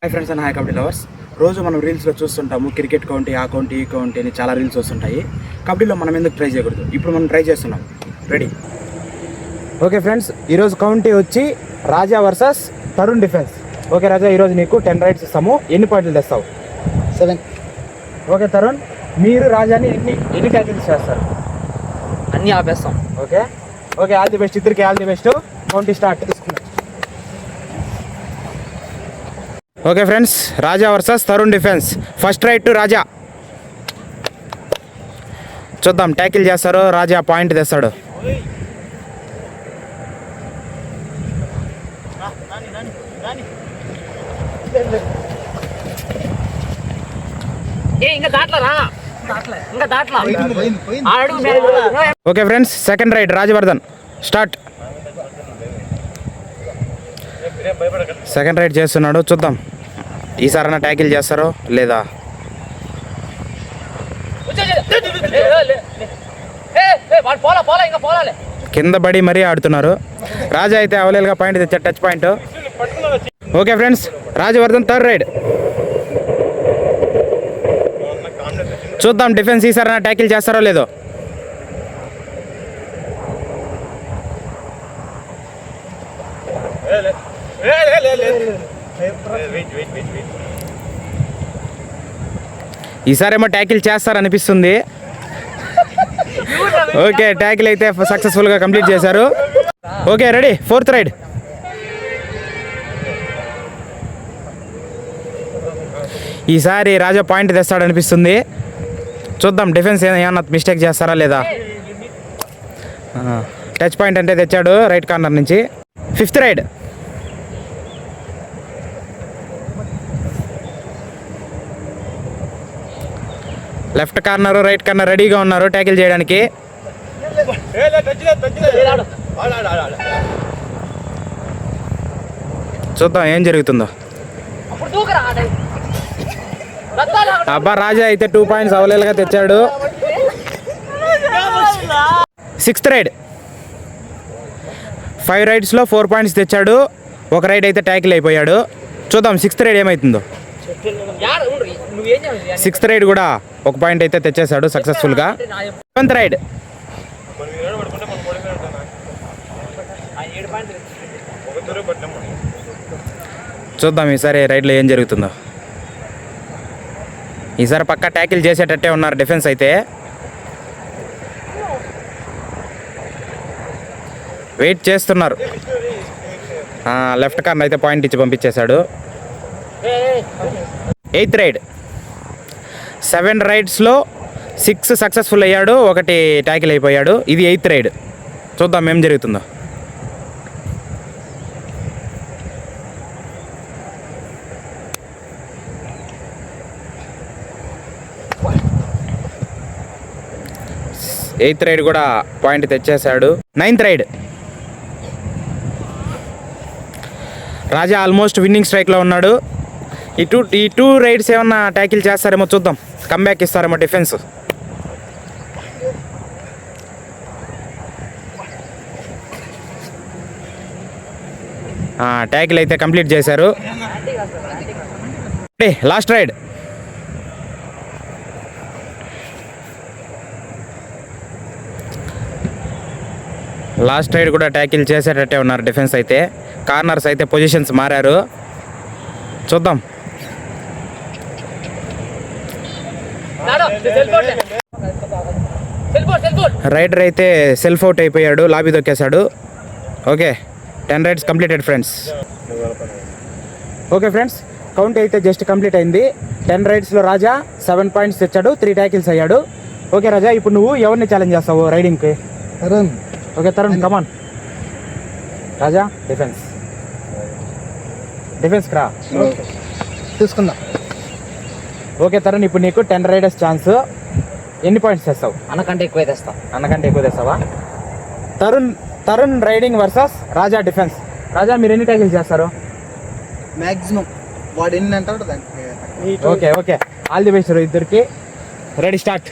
Hi friends and hi kabaddi lovers. రోజు మనం రీల్స్లో చూస్తుంటాము క్రికెట్ కౌంటీ, ఆ కౌంటీ, ఈ కౌంటీ అని చాలా రీల్స్ వస్తుంటాయి. కబడ్డీలో మనం ఎందుకు ట్రై చేయకూడదు? ఇప్పుడు మనం ట్రై చేస్తున్నాం. రెడీ? ఓకే ఫ్రెండ్స్, ఈరోజు కౌంటీ వచ్చి రాజా వర్సెస్ తరుణ్ డిఫెన్స్. ఓకే రాజా, ఈరోజు నీకు 10 రైడ్స్ ఇస్తాము. ఎన్ని పాయింట్లు తెస్తావు? 7. ఓకే తరుణ్, మీరు రాజాని ఎన్ని ట్యాకిల్స్ చేస్తారు? అన్నీ ఆపేస్తాం. Okay okay, all the best. ఇద్దరికి all the best. County start. Okay friends, Raja versus Tarun defence. First raid to Raja. చూద్దాం, ట్యాకిల్ చేస్తారు, రాజా పాయింట్ తెస్తాడు. Okay friends, second raid Rajavardhan start. Second raid చేస్తున్నాడు, చూద్దాం ఈసారైనా ట్యాకిల్ చేస్తారో లేదా. కింద పడి మరీ ఆడుతున్నారు. రాజా అయితే అవలేలుగా పాయింట్ తెచ్చాడు, touch point. Okay friends, Rajavardhan third raid. చూద్దాం డిఫెన్స్ ఈసారైనా ట్యాకిల్ చేస్తారో లేదో. ఈసారేమో ట్యాకిల్ చేస్తారనిపిస్తుంది. ఓకే, ట్యాకిల్ అయితే సక్సెస్ఫుల్గా కంప్లీట్ చేశారు. Okay ready, fourth raid. ఈసారి రాజా పాయింట్ తెస్తాడనిపిస్తుంది. చూద్దాం డిఫెన్స్ ఏమన్నా మిస్టేక్ చేస్తారా లేదా. టచ్ పాయింట్ అంటే తెచ్చాడు రైట్ కార్నర్ నుంచి. Fifth raid. Left corner, right corner రెడీగా ఉన్నారు ట్యాకిల్ చేయడానికి. చూద్దాం ఏం జరుగుతుందో. అబ్బా, రాజా అయితే 2 పాయింట్స్ అవలేలుగా తెచ్చాడు. Sixth ride. 5 రైడ్స్లో 4 పాయింట్స్ తెచ్చాడు. ఒక రైడ్ అయితే ట్యాకిల్ అయిపోయాడు. చూద్దాం సిక్స్త్ రైడ్ ఏమవుతుందో. సిక్స్త్ రైడ్ కూడా 1 పాయింట్ అయితే తెచ్చేశాడు సక్సెస్ఫుల్గా. 7th ride. చూద్దాం ఈసారి రైడ్లో ఏం జరుగుతుందో. ఈసారి పక్కా ట్యాకిల్ చేసేటట్టే ఉన్నారు డిఫెన్స్ అయితే. వెయిట్ చేస్తున్నారు. లెఫ్ట్ కార్నర్ అయితే పాయింట్ ఇచ్చి పంపించేశాడు. 8th ride. 7 రైడ్స్లో 6 సక్సెస్ఫుల్ అయ్యాడు, 1 ట్యాకిల్ అయిపోయాడు. ఇది 8th రైడ్. చూద్దాం ఏం జరుగుతుందో. ఎయిత్ రైడ్ కూడా పాయింట్ తెచ్చేశాడు. 9th raid. Raja almost winning స్ట్రైక్లో ఉన్నాడు. ఈ టూ రైడ్స్ ఏమన్నా ట్యాకిల్ చేస్తారేమో చూద్దాం. కమ్బ్యాక్ ఇస్తారేమో డిఫెన్స్. ట్యాకిల్ అయితే కంప్లీట్ చేశారు. Last raid. లాస్ట్ రైడ్ కూడా ట్యాకిల్ చేసేటట్టే ఉన్నారు డిఫెన్స్ అయితే. కార్నర్స్ అయితే పొజిషన్స్ మారారు. చూద్దాం. రైడర్ అయితే సెల్ఫ్ అవుట్ అయిపోయాడు, లాబీ దొక్కేశాడు. Okay, 10 raids completed friends. Okay friends, count అయితే జస్ట్ కంప్లీట్ అయింది. 10 రైడ్స్లో రాజా 7 పాయింట్స్ తెచ్చాడు, 3 ట్యాకిల్స్ అయ్యాడు. ఓకే రాజా, ఇప్పుడు నువ్వు ఎవరిని ఛాలెంజ్ చేస్తావు రైడింగ్కి? Tarun. Okay Tarun, come on. Raja defence రా తీసుకుందాం. ఓకే తరుణ్, ఇప్పుడు నీకు 10 రైడర్స్ ఛాన్స్. ఎన్ని పాయింట్స్ తెస్తావు? అన్నకంటే ఎక్కువ తెస్తా. అన్నకంటే ఎక్కువ తెస్తావా? Tarun raiding versus Raja defence. Raja, మీరు ఎన్ని ట్యాకిల్స్ చేస్తారు? మ్యాక్సిమం వాడు ఎన్ని అంటాడు దానికి. Okay okay, all the best ఇద్దరికి. Ready start.